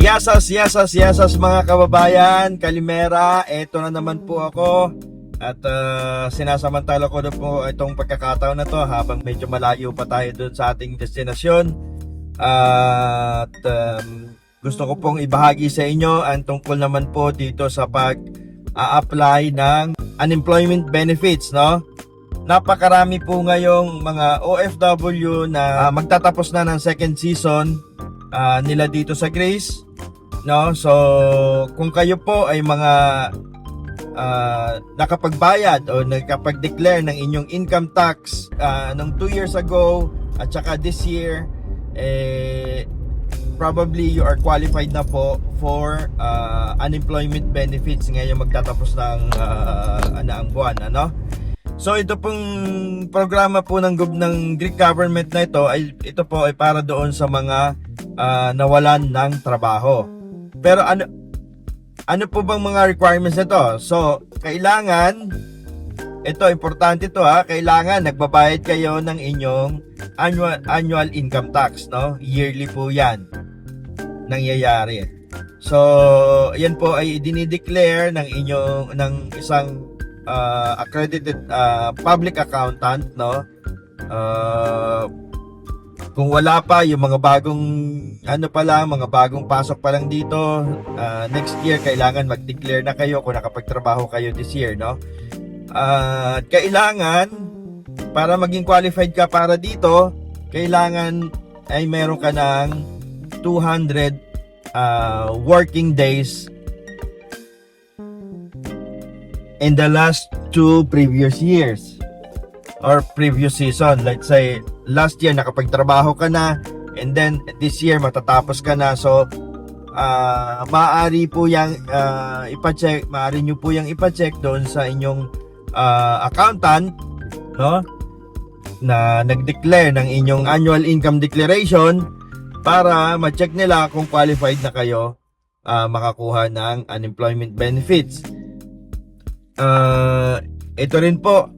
Yasas mga kababayan, Kalimera, eto na naman po ako. At sinasamantala ko na po itong pagkakataon na to habang medyo malayo pa tayo doon sa ating destinasyon. At gusto ko pong ibahagi sa inyo ang tungkol naman po dito sa pag-a-apply ng unemployment benefits, no? Napakarami po ngayong mga OFW na magtatapos na ng second season nila dito sa Greece, no? So kung kayo po ay mga nakapagbayad o nakapag-declare ng inyong income tax ng 2 years ago at saka this year, probably you are qualified na po for unemployment benefits ngayong magtatapos ng ang buwan, ano? So ito pong programa po ng Greek government na ito po ay para doon sa mga nawalan ng trabaho. Pero ano po bang mga requirements nito? So, kailangan, ito importante to kailangan nagbabayad kayo ng inyong annual income tax, no? Yearly po 'yan nangyayari. So, yan po ay dinideclare ng isang accredited public accountant, no? Kung wala pa yung mga bagong mga bagong pasok pa lang dito, next year kailangan mag-declare na kayo kung nakapagtrabaho kayo this year, no? Kailangan para maging qualified ka para dito, kailangan ay meron ka ng 200 working days in the last 2 previous years or previous season. Let's say last year nakapagtrabaho ka na and then this year matatapos ka na. So maaari po yang ipa-check, maaari nyo po yang ipa-check doon sa inyong accountant, no? Na nag-declare ng inyong annual income declaration para ma-check nila kung qualified na kayo makakuha ng unemployment benefits. Ito rin po,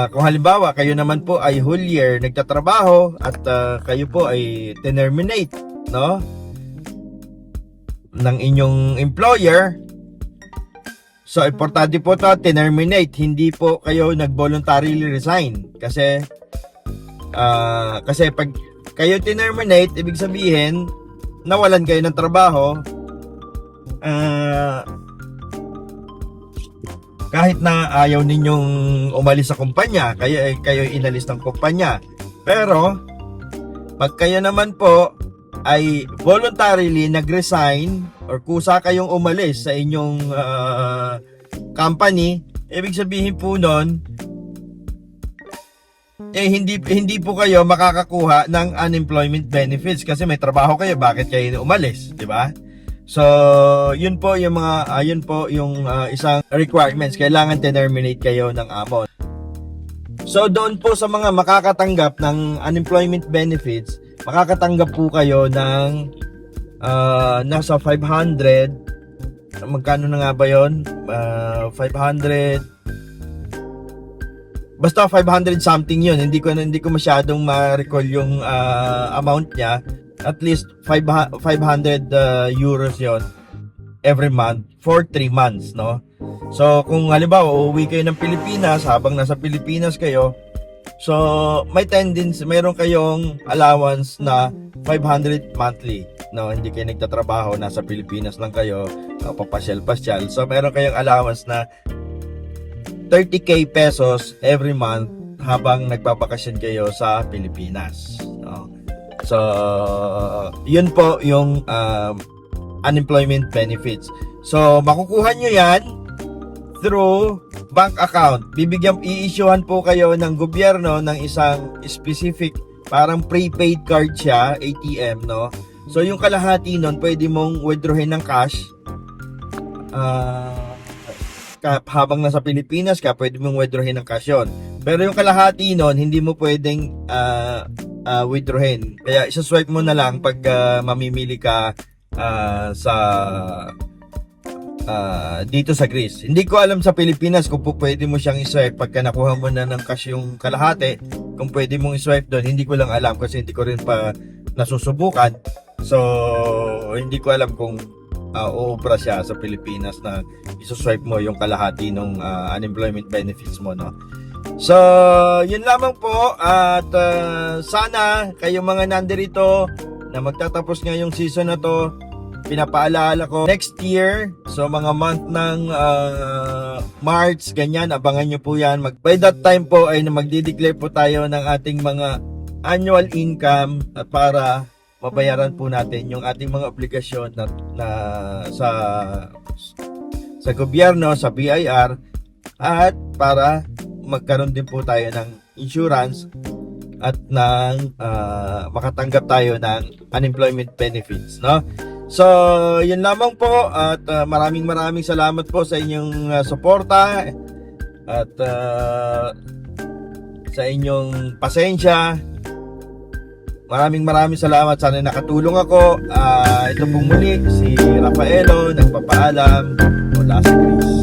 kung halimbawa kayo naman po ay whole year nagtatrabaho at kayo po ay terminate, no, ng inyong employer. So importante po to, terminate, hindi po kayo nag-voluntarily resign. Kasi pag kayo terminate, ibig sabihin nawalan kayo ng trabaho. Kahit na ayaw ninyong umalis sa kumpanya, kayo inalis ng kumpanya. Pero pag kayo naman po ay voluntarily nag-resign or kusa kayong umalis sa inyong company, ibig sabihin po nun, hindi po kayo makakakuha ng unemployment benefits kasi may trabaho kayo, bakit kayo umalis, di ba? So, yun po yung isang requirements. Kailangan terminate kayo ng amo. So, doon po sa mga makakatanggap ng unemployment benefits, makakatanggap po kayo ng nasa 500. Magkano na nga ba yun? 500. Basta 500 something yun. Hindi ko masyadong ma-recall yung amount niya. At least 500 euros yon every month for 3 months, no? So kung halimbawa uuwi kayo ng Pilipinas, habang nasa Pilipinas kayo, so may tendency, meron kayong allowance na 500 monthly, no? Hindi kayo nagtatrabaho, nasa Pilipinas lang kayo, papasyal-pasyal. So meron kayong allowance na 30k pesos every month habang nagbabakasyon kayo sa Pilipinas, no? So, yun po yung unemployment benefits. So, makukuha nyo yan through bank account. I-issuehan po kayo ng gobyerno ng isang specific, parang prepaid card siya, ATM, no? So, yung kalahati nun, pwede mong withdrawin ng cash. Habang nasa Pilipinas ka, pwede mong withdrawin ng cash yun. Pero yung kalahati nun, hindi mo pwedeng withdrawin. Kaya isa-swipe mo na lang pag mamimili ka sa dito sa Greece. Hindi ko alam sa Pilipinas kung pwede mo siyang i-swipe pagka nakuha mo na ng cash yung kalahati. Kung pwede mong i-swipe doon, hindi ko lang alam kasi hindi ko rin pa nasusubukan. So hindi ko alam kung uubra siya sa Pilipinas na isuswipe mo yung kalahati ng unemployment benefits mo, no? So, yun lamang po at sana kayong mga nandirito na magtatapos ngayong season na to, pinapaalala ko next year, so mga month ng March, ganyan, abangan nyo po yan. By that time po ay magdi-declare po tayo ng ating mga annual income at para mabayaran po natin yung ating mga obligasyon na sa gobyerno, sa BIR, at para magkaroon din po tayo ng insurance at ng makatanggap tayo ng unemployment benefits, no? So, yun lamang po at maraming salamat po sa inyong suporta at sa inyong pasensya. Maraming salamat. Sana nakatulong ako. Ito pong muli si Rafaelo, nagpapaalam mula sa Greece.